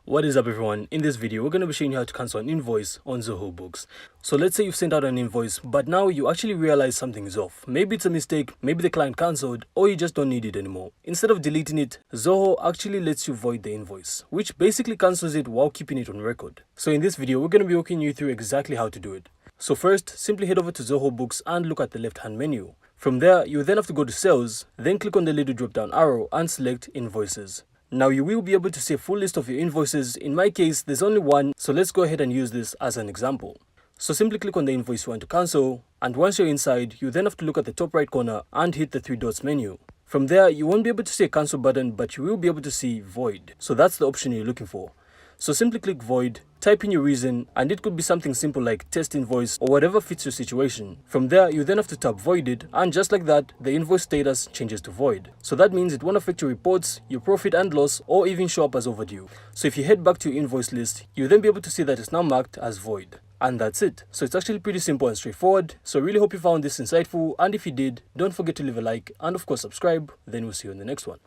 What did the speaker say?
What is up everyone? In this video, we're going to be showing you how to cancel an invoice on Zoho Books. So let's say you've sent out an invoice, but now you actually realize something is off. Maybe it's a mistake, maybe the client cancelled, or you just don't need it anymore. Instead of deleting it, Zoho actually lets you void the invoice, which basically cancels it while keeping it on record. So in this video, we're going to be walking you through exactly how to do it. So first, simply head over to Zoho Books and look at the left-hand menu. From there, you then have to go to Sales, then click on the little drop-down arrow and select Invoices. Now you will be able to see a full list of your invoices. In my case, there's only one, so let's go ahead and use this as an example. So simply click on the invoice you want to cancel, and once you're inside, you then have to look at the top right corner and hit the three dots menu. From there, you won't be able to see a cancel button, but you will be able to see void. So that's the option you're looking for. So simply click void, type in your reason, and it could be something simple like test invoice or whatever fits your situation. From there, you then have to tap voided, and just like that, the invoice status changes to void. So that means it won't affect your reports, your profit and loss, or even show up as overdue. So if you head back to your invoice list, you'll then be able to see that it's now marked as void. And that's it. So it's actually pretty simple and straightforward. So I really hope you found this insightful, and if you did, don't forget to leave a like and of course subscribe. Then we'll see you in the next one.